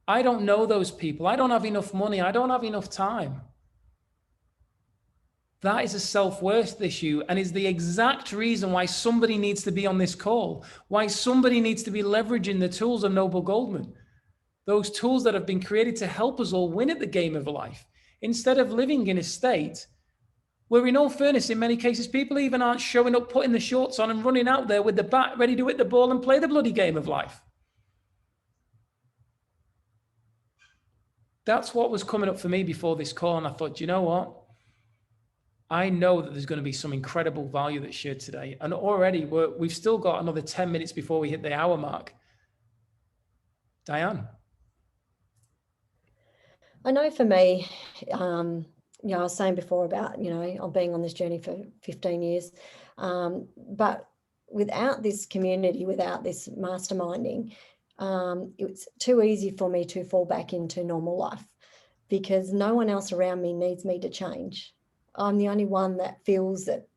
Speaker 1: I don't know those people. I don't have enough money. I don't have enough time. That is a self-worth issue, and is the exact reason why somebody needs to be on this call, why somebody needs to be leveraging the tools of Noble Goldman, those tools that have been created to help us all win at the game of life, instead of living in a state where, in all fairness, in many cases, people even aren't showing up, putting the shorts on and running out there with the bat, ready to hit the ball and play the bloody game of life. That's what was coming up for me before this call, and I thought, you know what? I know that there's going to be some incredible value that's shared today. And already we've still got another 10 minutes before we hit the hour mark. Diane.
Speaker 6: I know for me, I was saying before about, I'm being on this journey for 15 years. But without this community, without this masterminding, it's too easy for me to fall back into normal life because no one else around me needs me to change. I'm the only one that feels that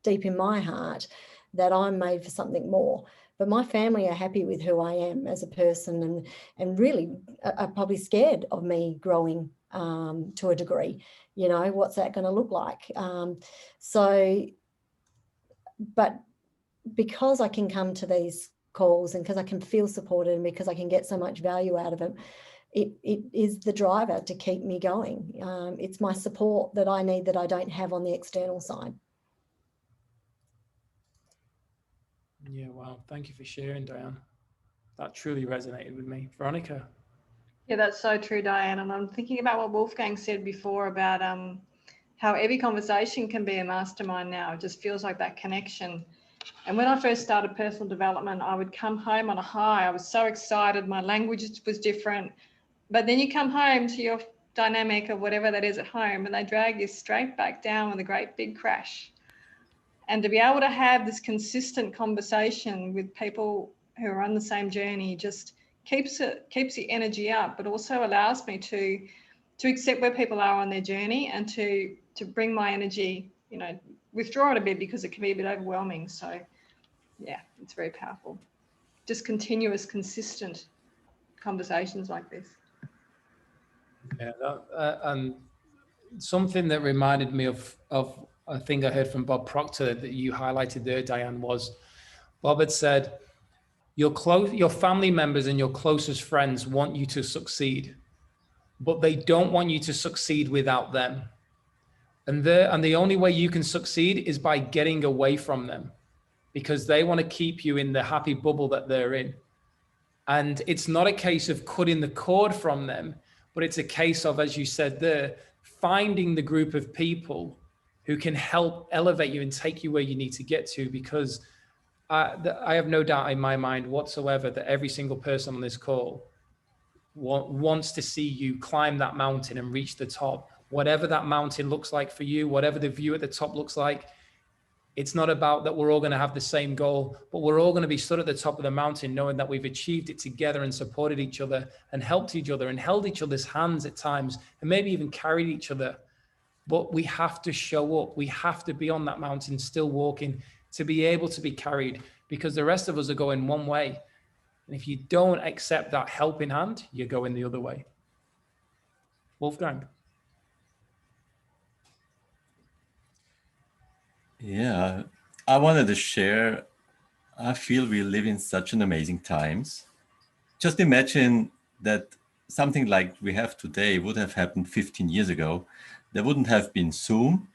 Speaker 6: deep in my heart that I'm made for something more. But my family are happy with who I am as a person and really are probably scared of me growing to a degree. What's that going to look like? But because I can come to these calls and because I can feel supported and because I can get so much value out of them, it is the driver to keep me going. It's my support that I need that I don't have on the external side.
Speaker 1: Yeah, wow. Thank you for sharing, Diane. That truly resonated with me. Veronica.
Speaker 7: Yeah, that's so true, Diane. And I'm thinking about what Wolfgang said before about how every conversation can be a mastermind now. It just feels like that connection. And when I first started personal development, I would come home on a high. I was so excited. My language was different. But then you come home to your dynamic or whatever that is at home, and they drag you straight back down with a great big crash. And to be able to have this consistent conversation with people who are on the same journey just keeps the energy up, but also allows me to accept where people are on their journey and to bring my energy, you know, withdraw it a bit because it can be a bit overwhelming. So yeah, it's very powerful. Just continuous, consistent conversations like this.
Speaker 1: Yeah, and something that reminded me of a thing I heard from Bob Proctor that you highlighted there, Diane, was Bob had said, your family members and your closest friends want you to succeed, but they don't want you to succeed without them. And the only way you can succeed is by getting away from them, because they want to keep you in the happy bubble that they're in. And it's not a case of cutting the cord from them, but it's a case of, as you said there, finding the group of people who can help elevate you and take you where you need to get to. Because I have no doubt in my mind whatsoever that every single person on this call wants to see you climb that mountain and reach the top. Whatever that mountain looks like for you, whatever the view at the top looks like, it's not about that we're all going to have the same goal, but we're all going to be stood at the top of the mountain knowing that we've achieved it together and supported each other and helped each other and held each other's hands at times and maybe even carried each other. But we have to show up. We have to be on that mountain still walking to be able to be carried, because the rest of us are going one way. And if you don't accept that helping hand, you're going the other way. Wolfgang.
Speaker 4: Yeah, I wanted to share. I feel we live in such an amazing times. Just imagine that something like we have today would have happened 15 years ago. There wouldn't have been Zoom.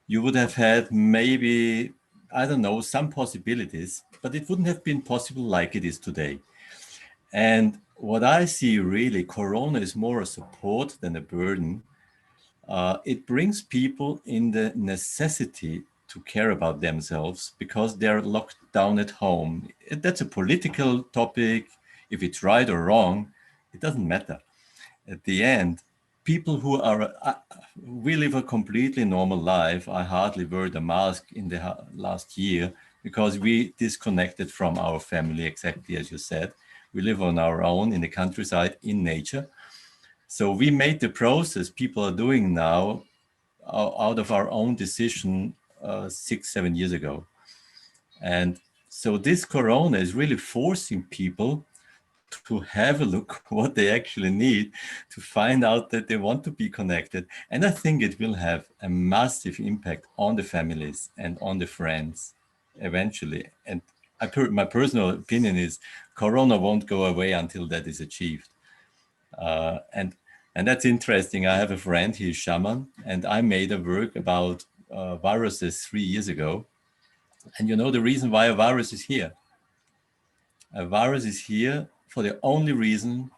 Speaker 4: You would have had maybe, I don't know, some possibilities, but it wouldn't have been possible like it is today. And what I see really, Corona is more a support than a burden. It brings people in the necessity to care about themselves because they're locked down at home. That's a political topic. If it's right or wrong, it doesn't matter. At the end, people who are, we live a completely normal life. I hardly wear the mask in the last year because we disconnected from our family, exactly as you said. We live on our own in the countryside, in nature. So we made the process people are doing now out of our own decision 6-7 years ago. And so this Corona is really forcing people to have a look what they actually need to find out that they want to be connected. And I think it will have a massive impact on the families and on the friends eventually. And my personal opinion is Corona won't go away until that is achieved. And that's interesting. I have a friend, he's shaman, and I made a work about viruses 3 years ago. And you know the reason why a virus is here? A virus is here for the only reason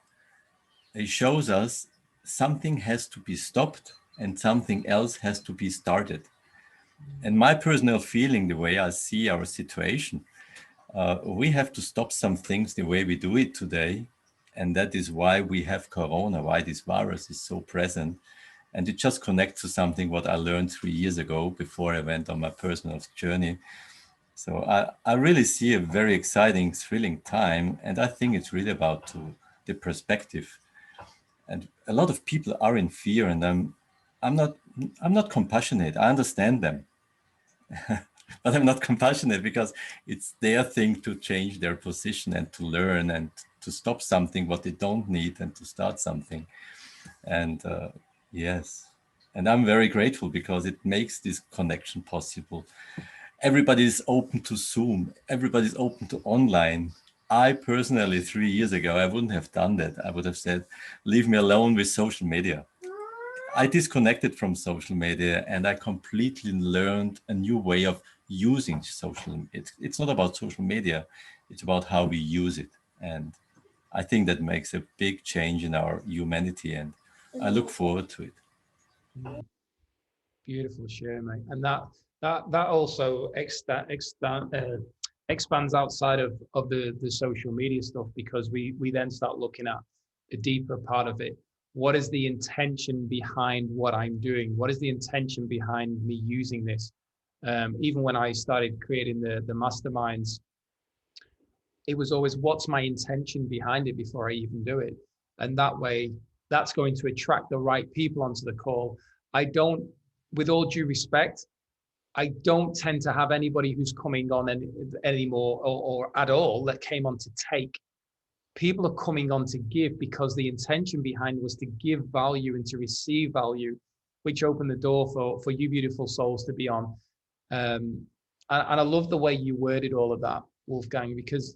Speaker 4: it shows us something has to be stopped and something else has to be started. And my personal feeling, the way I see our situation, we have to stop some things the way we do it today. And that is why we have Corona, why this virus is so present. And it just connects to something what I learned 3 years ago before I went on my personal journey. So I really see a very exciting, thrilling time. And I think it's really about the perspective. And a lot of people are in fear, and I'm not compassionate. I understand them. But I'm not compassionate because it's their thing to change their position and to learn and to stop something what they don't need and to start something. And yes, and I'm very grateful because it makes this connection possible. Everybody's open to Zoom. Everybody's open to online. I personally, 3 years ago, I wouldn't have done that. I would have said, leave me alone with social media. I disconnected from social media and I completely learned a new way of using social media. It's not about social media. It's about how we use it. And I think that makes a big change in our humanity, and I look forward to it.
Speaker 1: Beautiful share, mate. And that also expands outside of the social media stuff, because we then start looking at a deeper part of it. What is the intention behind what I'm doing? What is the intention behind me using this? Even when I started creating the masterminds, it was always, what's my intention behind it before I even do it? And that way, that's going to attract the right people onto the call. I don't, with all due respect, I don't tend to have anybody who's coming on anymore or at all that came on to take. People are coming on to give because the intention behind was to give value and to receive value, which opened the door for you beautiful souls to be on. And I love the way you worded all of that, Wolfgang, because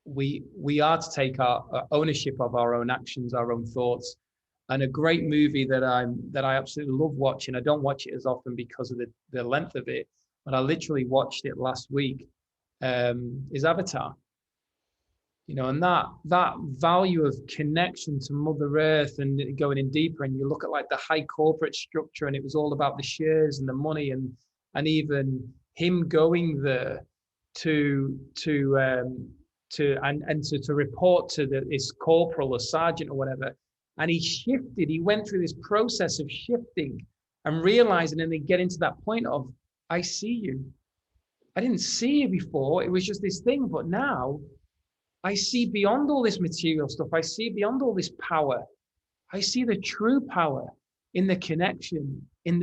Speaker 1: we are to take our ownership of our own actions, our own thoughts. And a great movie that I absolutely love watching. I don't watch it as often because of the length of it, but I literally watched it last week. Is Avatar. You know, and that value of connection to Mother Earth and going in deeper, and you look at like the high corporate structure, and it was all about the shares and the money, and even him going there to report to his corporal or sergeant or whatever, and he went through this process of shifting and realizing, and then getting to that point of, I see you. I didn't see you before. It was just this thing, but now I see beyond all this material stuff. I see beyond all this power. I see the true power in the connection, in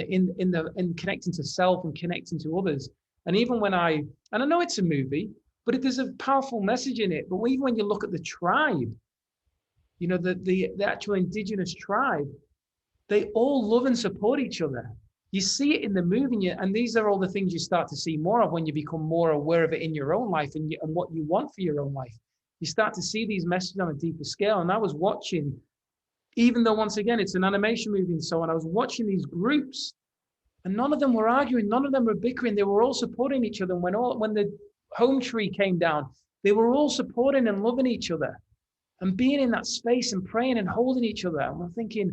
Speaker 1: connecting to self and connecting to others. And even when I know it's a movie, but there's a powerful message in it. But even when you look at the tribe, you know, the actual indigenous tribe, they all love and support each other. You see it in the movie, and these are all the things you start to see more of when you become more aware of it in your own life and what you want for your own life. You start to see these messages on a deeper scale. And I was watching, even though once again, it's an animation movie and so on, I was watching these groups, and none of them were arguing, none of them were bickering. They were all supporting each other. And when the home tree came down, they were all supporting and loving each other and being in that space and praying and holding each other. And I'm thinking,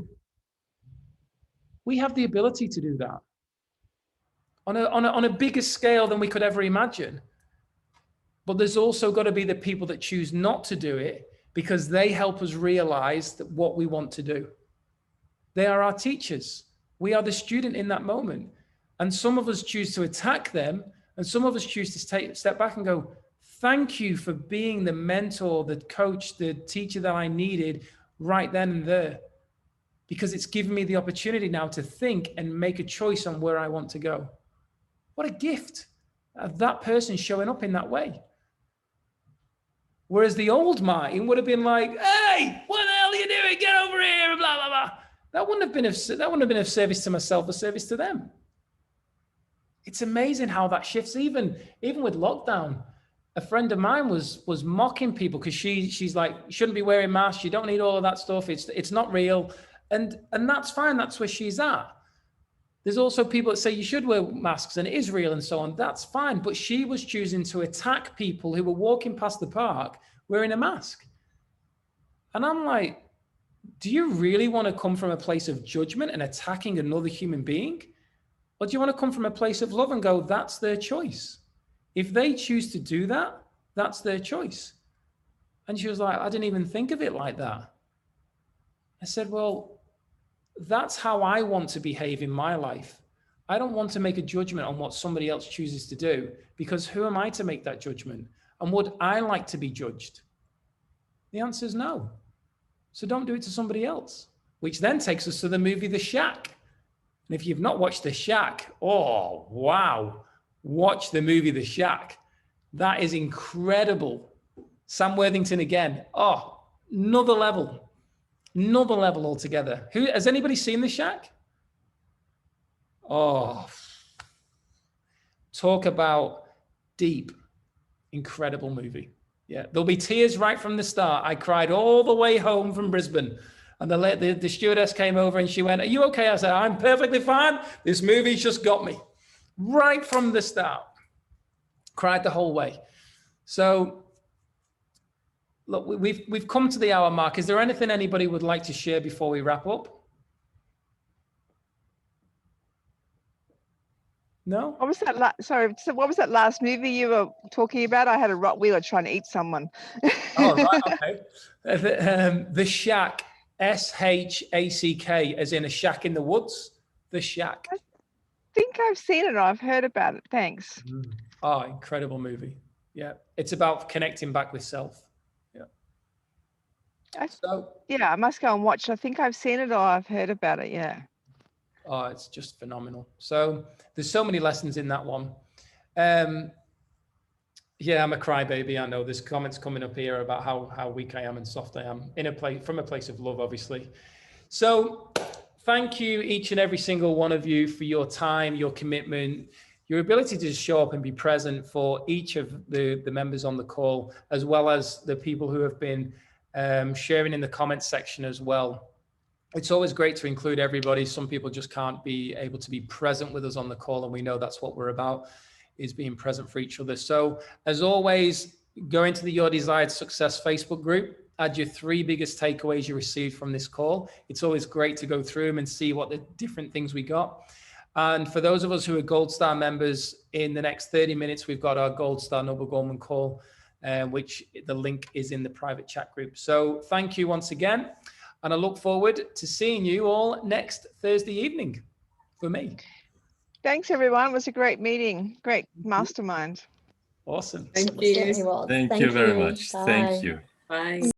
Speaker 1: we have the ability to do that on a bigger scale than we could ever imagine. But there's also got to be the people that choose not to do it because they help us realize that what we want to do. They are our teachers. We are the student in that moment. And some of us choose to attack them, and some of us choose to step back and go, thank you for being the mentor, the coach, the teacher that I needed right then and there. Because it's given me the opportunity now to think and make a choice on where I want to go. What a gift of that person showing up in that way. Whereas the old Martin would have been like, hey, what the hell are you doing? Get over here, blah, blah, blah. That wouldn't have been of service to myself, a service to them. It's amazing how that shifts. Even with lockdown, a friend of mine was mocking people because she's like, you shouldn't be wearing masks. You don't need all of that stuff. It's not real. And that's fine. That's where she's at. There's also people that say you should wear masks and it is real and so on. That's fine. But she was choosing to attack people who were walking past the park wearing a mask. And I'm like, do you really want to come from a place of judgment and attacking another human being? Or do you want to come from a place of love and go, that's their choice? If they choose to do that, that's their choice. And she was like, I didn't even think of it like that. I said, well, that's how I want to behave in my life. I don't want to make a judgment on what somebody else chooses to do, because who am I to make that judgment? And would I like to be judged? The answer is no. So don't do it to somebody else, which then takes us to the movie The Shack. And if you've not watched The Shack, oh, wow. Watch the movie The Shack. That is incredible. Sam Worthington again. Oh, another level altogether. Has anybody seen The Shack? Oh, talk about deep, incredible movie. Yeah, there'll be tears right from the start. I cried all the way home from Brisbane. And the stewardess came over and she went, are you okay? I said, I'm perfectly fine. This movie's just got me. Right from the start. Cried the whole way. So, look, we've come to the hour mark. Is there anything anybody would like to share before we wrap up? No?
Speaker 5: What was that? Sorry, so what was that last movie you were talking about? I had a Rottweiler trying to eat someone.
Speaker 1: Oh, right, okay. The Shack, S-H-A-C-K, as in a shack in the woods. The Shack.
Speaker 5: I think I've seen it or I've heard about it. Thanks.
Speaker 1: Oh, incredible movie. Yeah. It's about connecting back with self. Yeah. So,
Speaker 5: Yeah, I must go and watch. I think I've seen it or I've heard about it. Yeah.
Speaker 1: oh, it's just phenomenal. So there's so many lessons in that one. Yeah, I'm a crybaby. I know there's comments coming up here about how weak I am and soft I am from a place of love, obviously. So thank you, each and every single one of you, for your time, your commitment, your ability to just show up and be present for each of the members on the call, as well as the people who have been sharing in the comments section as well. It's always great to include everybody. Some people just can't be able to be present with us on the call, and we know that's what we're about, is being present for each other. So as always, go into the Your Desired Success Facebook group, add your 3 biggest takeaways you received from this call. It's always great to go through them and see what the different things we got. And for those of us who are Gold Star members, in the next 30 minutes, we've got our Gold Star Noble Goldman call, which the link is in the private chat group. So thank you once again. And I look forward to seeing you all next Thursday evening for me.
Speaker 5: Thanks, everyone. It was a great meeting. Great mastermind.
Speaker 1: Awesome.
Speaker 3: Thank
Speaker 6: It certainly
Speaker 3: you.
Speaker 6: was.
Speaker 4: Thank you very much.
Speaker 6: Bye.
Speaker 4: Thank you.
Speaker 3: Bye.